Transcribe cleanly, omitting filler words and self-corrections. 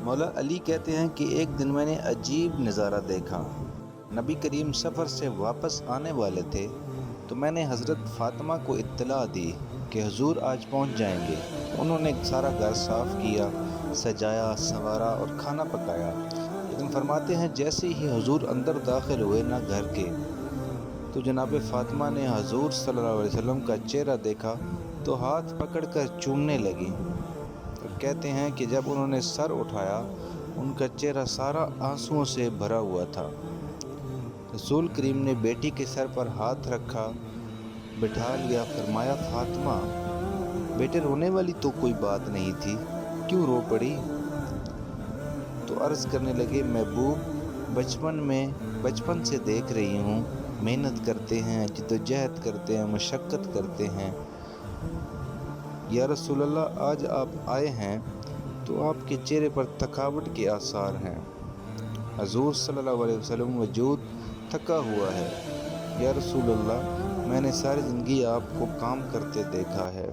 مولا علی کہتے ہیں کہ ایک دن میں نے عجیب نظارہ دیکھا۔ نبی کریم سفر سے واپس آنے والے تھے تو میں نے حضرت فاطمہ کو اطلاع دی کہ حضور آج پہنچ جائیں گے۔ انہوں نے سارا گھر صاف کیا، سجایا، سنوارا اور کھانا پکایا، لیکن فرماتے ہیں جیسے ہی حضور اندر داخل ہوئے نہ گھر کے، تو جناب فاطمہ نے حضور صلی اللہ علیہ وسلم کا چہرہ دیکھا تو ہاتھ پکڑ کر چومنے لگیں۔ اور کہتے ہیں کہ جب انہوں نے سر اٹھایا ان کا چہرہ سارا آنسوؤں سے بھرا ہوا تھا۔ رسول کریم نے بیٹی کے سر پر ہاتھ رکھا، بٹھا لیا، فرمایا فاطمہ بیٹے رونے والی تو کوئی بات نہیں تھی، کیوں رو پڑی؟ تو عرض کرنے لگے محبوب بچپن سے دیکھ رہی ہوں، محنت کرتے ہیں، جدوجہد کرتے ہیں، مشقت کرتے ہیں۔ یا رسول اللہ آج آپ آئے ہیں تو آپ کے چہرے پر تھکاوٹ کے آثار ہیں، حضور صلی اللہ علیہ وسلم وجود تھکا ہوا ہے۔ یا رسول اللہ میں نے ساری زندگی آپ کو کام کرتے دیکھا ہے۔